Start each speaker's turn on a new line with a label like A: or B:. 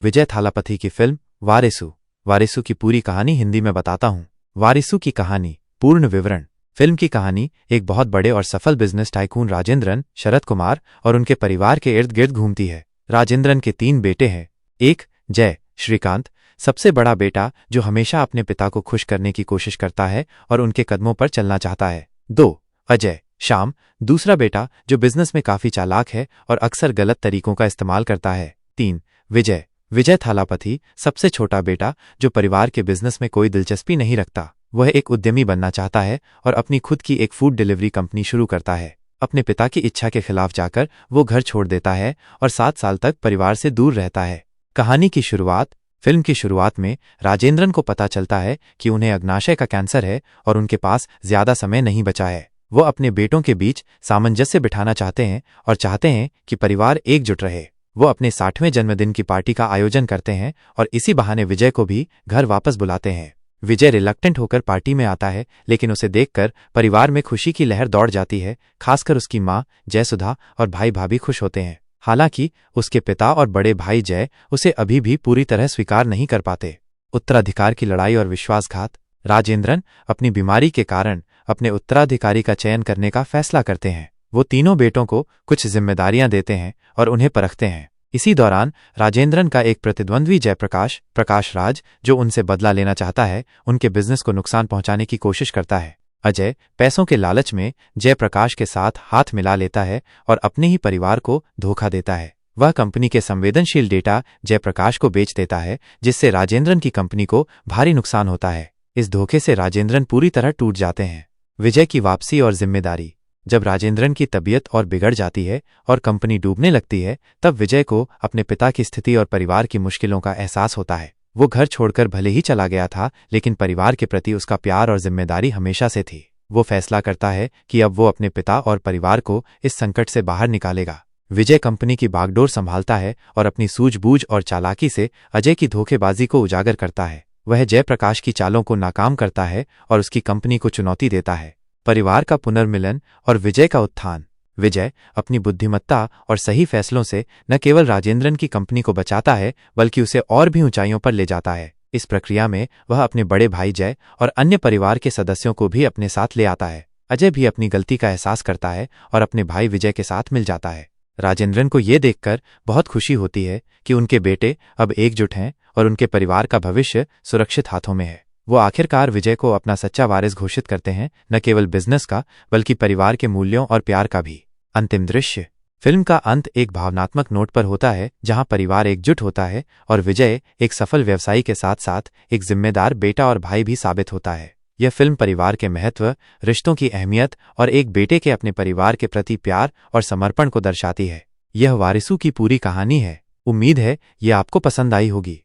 A: विजय थालापति की फिल्म वारिसु। वारिसु की पूरी कहानी हिंदी में बताता हूँ। वारिसु की कहानी पूर्ण विवरण। फिल्म की कहानी एक बहुत बड़े और सफल बिजनेस टाइकून राजेंद्रन शरद कुमार और उनके परिवार के इर्द गिर्द घूमती है। राजेंद्रन के 3 बेटे हैं। 1 जय श्रीकांत, सबसे बड़ा बेटा जो हमेशा अपने पिता को खुश करने की कोशिश करता है और उनके कदमों पर चलना चाहता है। 2 अजय श्याम, दूसरा बेटा जो बिजनेस में काफी चालाक है और अक्सर गलत तरीकों का इस्तेमाल करता है। 3 विजय विजय थालापति, सबसे छोटा बेटा जो परिवार के बिजनेस में कोई दिलचस्पी नहीं रखता। वह एक उद्यमी बनना चाहता है और अपनी खुद की एक फूड डिलीवरी कंपनी शुरू करता है। अपने पिता की इच्छा के खिलाफ जाकर वो घर छोड़ देता है और 7 साल तक परिवार से दूर रहता है। कहानी की शुरुआत। फिल्म की शुरुआत में राजेंद्रन को पता चलता है कि उन्हें अग्नाशय का कैंसर है और उनके पास ज्यादा समय नहीं बचा है। वो अपने बेटों के बीच सामंजस्य बिठाना चाहते हैं और चाहते हैं कि परिवार एकजुट रहे। वो अपने 60वें जन्मदिन की पार्टी का आयोजन करते हैं और इसी बहाने विजय को भी घर वापस बुलाते हैं। विजय रिलक्टेंट होकर पार्टी में आता है, लेकिन उसे देखकर परिवार में खुशी की लहर दौड़ जाती है। खासकर उसकी माँ जयसुधा और भाई भाभी खुश होते हैं। हालांकि उसके पिता और बड़े भाई जय उसे अभी भी पूरी तरह स्वीकार नहीं कर पाते। उत्तराधिकार की लड़ाई और विश्वासघात। राजेंद्रन अपनी बीमारी के कारण अपने उत्तराधिकारी का चयन करने का फैसला करते हैं। वो तीनों बेटों को कुछ जिम्मेदारियां देते हैं और उन्हें परखते हैं। इसी दौरान राजेंद्रन का एक प्रतिद्वंद्वी जयप्रकाश प्रकाश राज, जो उनसे बदला लेना चाहता है, उनके बिजनेस को नुकसान पहुंचाने की कोशिश करता है। अजय पैसों के लालच में जयप्रकाश के साथ हाथ मिला लेता है और अपने ही परिवार को धोखा देता है। वह कंपनी के संवेदनशील डेटा जयप्रकाश को बेच देता है, जिससे राजेंद्रन की कंपनी को भारी नुकसान होता है। इस धोखे से राजेंद्रन पूरी तरह टूट जाते हैं। विजय की वापसी और जिम्मेदारी। जब राजेंद्रन की तबीयत और बिगड़ जाती है और कंपनी डूबने लगती है, तब विजय को अपने पिता की स्थिति और परिवार की मुश्किलों का एहसास होता है। वो घर छोड़कर भले ही चला गया था, लेकिन परिवार के प्रति उसका प्यार और जिम्मेदारी हमेशा से थी। वो फैसला करता है कि अब वो अपने पिता और परिवार को इस संकट से बाहर निकालेगा। विजय कंपनी की बागडोर संभालता है और अपनी सूझबूझ और चालाकी से अजय की धोखेबाजी को उजागर करता है। वह जयप्रकाश की चालों को नाकाम करता है और उसकी कंपनी को चुनौती देता है। परिवार का पुनर्मिलन और विजय का उत्थान। विजय अपनी बुद्धिमत्ता और सही फैसलों से न केवल राजेंद्रन की कंपनी को बचाता है, बल्कि उसे और भी ऊंचाइयों पर ले जाता है। इस प्रक्रिया में वह अपने बड़े भाई जय और अन्य परिवार के सदस्यों को भी अपने साथ ले आता है। अजय भी अपनी गलती का एहसास करता है और अपने भाई विजय के साथ मिल जाता है। राजेंद्रन को ये देखकर बहुत खुशी होती है कि उनके बेटे अब एकजुट हैं और उनके परिवार का भविष्य सुरक्षित हाथों में है। वो आखिरकार विजय को अपना सच्चा वारिस घोषित करते हैं, न केवल बिजनेस का बल्कि परिवार के मूल्यों और प्यार का भी। अंतिम दृश्य। फिल्म का अंत एक भावनात्मक नोट पर होता है, जहां परिवार एकजुट होता है और विजय एक सफल व्यवसायी के साथ साथ एक जिम्मेदार बेटा और भाई भी साबित होता है। यह फिल्म परिवार के महत्व, रिश्तों की अहमियत और एक बेटे के अपने परिवार के प्रति प्यार और समर्पण को दर्शाती है। यह वारिसु की पूरी कहानी है। उम्मीद है यह आपको पसंद आई होगी।